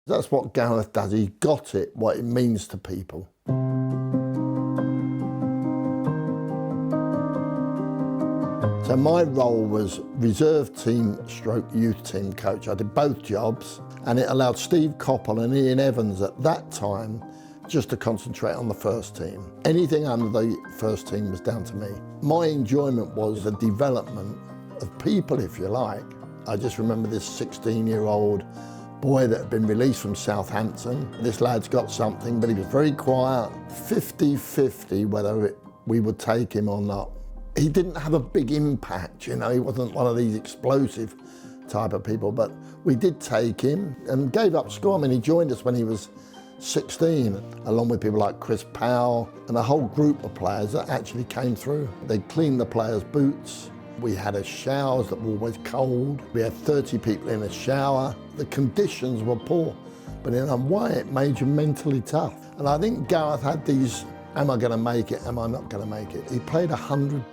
That's what Gareth does. He got it, what it means to people. So my role was reserve team stroke youth team coach. I did both jobs, and it allowed Steve Coppell and Ian Evans at that time just to concentrate on the first team. Anything under the first team was down to me. My enjoyment was the development of people, if you like. I just remember this 16-year-old boy that had been released from Southampton. This lad's got something, but he was very quiet. 50-50 whether we would take him or not. He didn't have a big impact, you know, he wasn't one of these explosive type of people, but we did take him and gave up school. I mean, he joined us when he was 16, along with people like Chris Powell and a whole group of players that actually came through. They cleaned the players' boots. We had showers that were always cold. We had 30 people in a shower. The conditions were poor, but in a way it made you mentally tough. And I think Gareth had these, am I going to make it, am I not going to make it? He played 100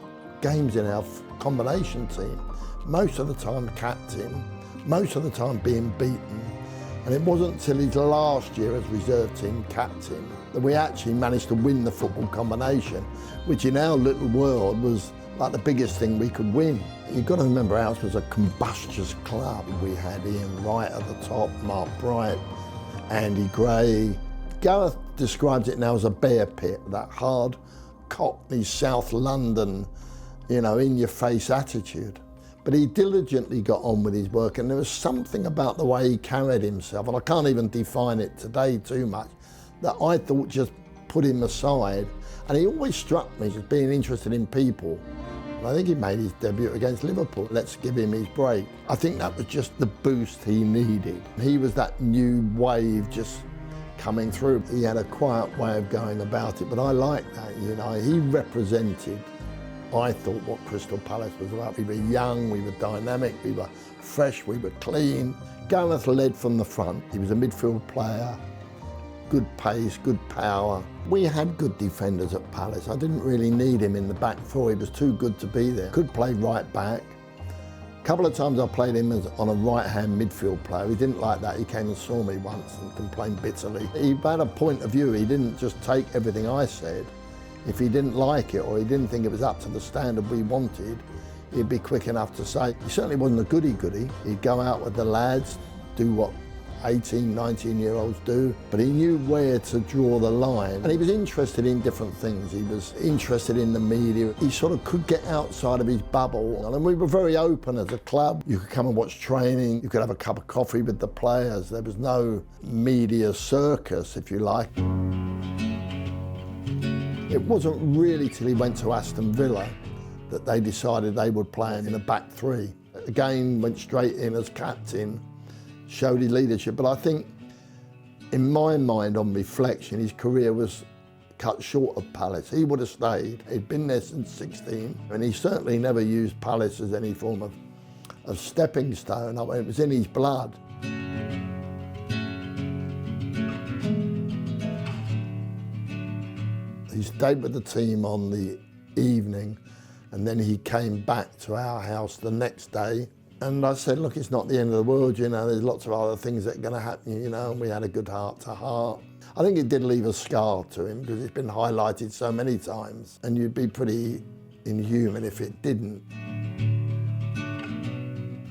games in our combination team, most of the time captain, most of the time being beaten. And it wasn't until his last year as reserve team captain that we actually managed to win the football combination, which in our little world was like the biggest thing we could win. You've got to remember ours was a combustious club. We had Ian Wright at the top, Mark Bright, Andy Gray. Gareth describes it now as a bear pit, that hard Cockney South London, you know, in-your-face attitude. But he diligently got on with his work, and there was something about the way he carried himself, and I can't even define it today too much, that I thought just put him aside. And he always struck me as being interested in people. And I think he made his debut against Liverpool. Let's give him his break. I think that was just the boost he needed. He was that new wave just coming through. He had a quiet way of going about it, but I liked that, you know. He represented, I thought, what Crystal Palace was about. We were young, we were dynamic, we were fresh, we were clean. Gareth led from the front. He was a midfield player, good pace, good power. We had good defenders at Palace. I didn't really need him in the back four. He was too good to be there. Could play right back. A couple of times I played him as on a right-hand midfield player. He didn't like that. He came and saw me once and complained bitterly. He had a point of view. He didn't just take everything I said. If he didn't like it or he didn't think it was up to the standard we wanted, he'd be quick enough to say. He certainly wasn't a goody-goody. He'd go out with the lads, do what 18, 19-year-olds do, but he knew where to draw the line. And he was interested in different things. He was interested in the media. He sort of could get outside of his bubble. And we were very open as a club. You could come and watch training. You could have a cup of coffee with the players. There was no media circus, if you like. It wasn't really till he went to Aston Villa that they decided they would play him in a back three. Again, went straight in as captain, showed his leadership, but I think, in my mind, on reflection, his career was cut short of Palace. He would have stayed. He'd been there since 16, and he certainly never used Palace as any form of stepping stone. I mean, it was in his blood. He stayed with the team on the evening, and then he came back to our house the next day. And I said, look, it's not the end of the world, you know, there's lots of other things that are going to happen, you know, and we had a good heart-to-heart. I think it did leave a scar to him because it's been highlighted so many times, and you'd be pretty inhuman if it didn't.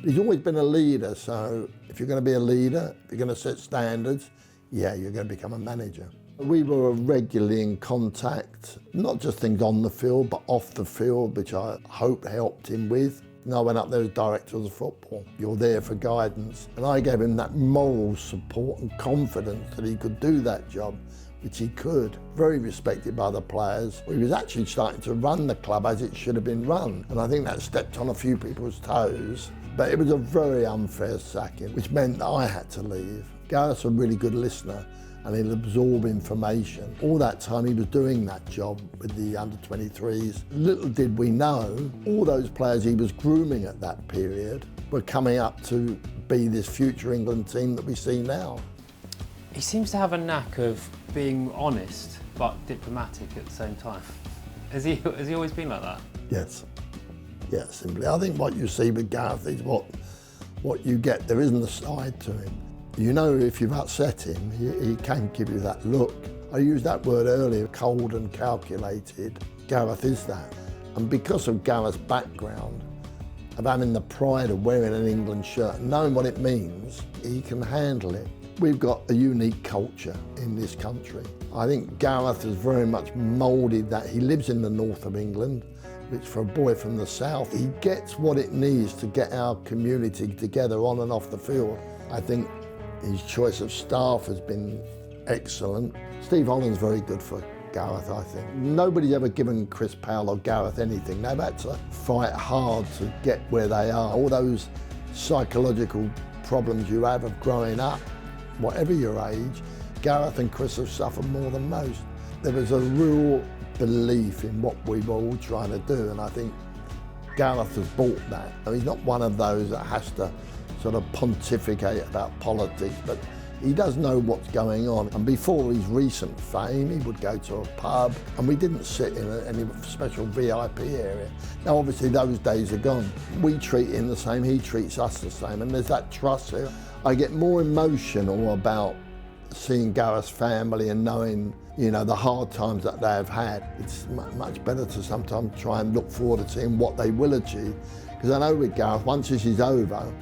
He's always been a leader, so if you're going to be a leader, if you're going to set standards, yeah, you're going to become a manager. We were regularly in contact, not just things on the field, but off the field, which I hope helped him with. And I went up there as director of football. You're there for guidance. And I gave him that moral support and confidence that he could do that job, which he could. Very respected by the players. He was actually starting to run the club as it should have been run. And I think that stepped on a few people's toes. But it was a very unfair sacking, which meant that I had to leave. Gareth's a really good listener, and he'll absorb information. All that time he was doing that job with the under-23s. Little did we know, all those players he was grooming at that period were coming up to be this future England team that we see now. He seems to have a knack of being honest, but diplomatic at the same time. Has he always been like that? Yes. Yeah, simply. I think what you see with Gareth is what you get. There isn't a side to him. You know if you've upset him, he can give you that look. I used that word earlier, cold and calculated. Gareth is that. And because of Gareth's background, of having the pride of wearing an England shirt, knowing what it means, he can handle it. We've got a unique culture in this country. I think Gareth has very much moulded that. He lives in the north of England, which for a boy from the south, he gets what it needs to get our community together on and off the field. I think his choice of staff has been excellent. Steve Holland's very good for Gareth, I think. Nobody's ever given Chris Powell or Gareth anything. They've had to fight hard to get where they are. All those psychological problems you have of growing up, whatever your age, Gareth and Chris have suffered more than most. There was a real belief in what we were all trying to do, and I think Gareth has bought that. He's not one of those that has to sort of pontificate about politics, but he does know what's going on. And before his recent fame, he would go to a pub, and we didn't sit in any special VIP area. Now, obviously, those days are gone. We treat him the same, he treats us the same, and there's that trust here. I get more emotional about seeing Gareth's family and knowing, you know, the hard times that they have had. It's much better to sometimes try and look forward to seeing what they will achieve. Because I know with Gareth, once this is over,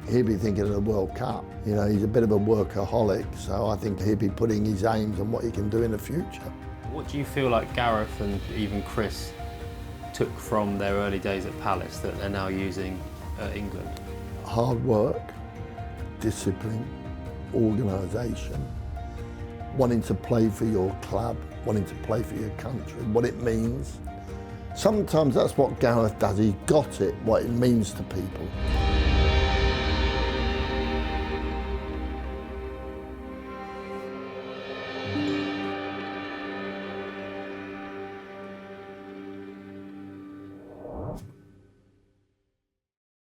he'll be thinking of the World Cup. You know, he's a bit of a workaholic, so I think he'll be putting his aims on what he can do in the future. What do you feel like Gareth and even Chris took from their early days at Palace that they're now using at England? Hard work, discipline, organisation, wanting to play for your club, wanting to play for your country, what it means. Sometimes that's what Gareth does, he got it, what it means to people.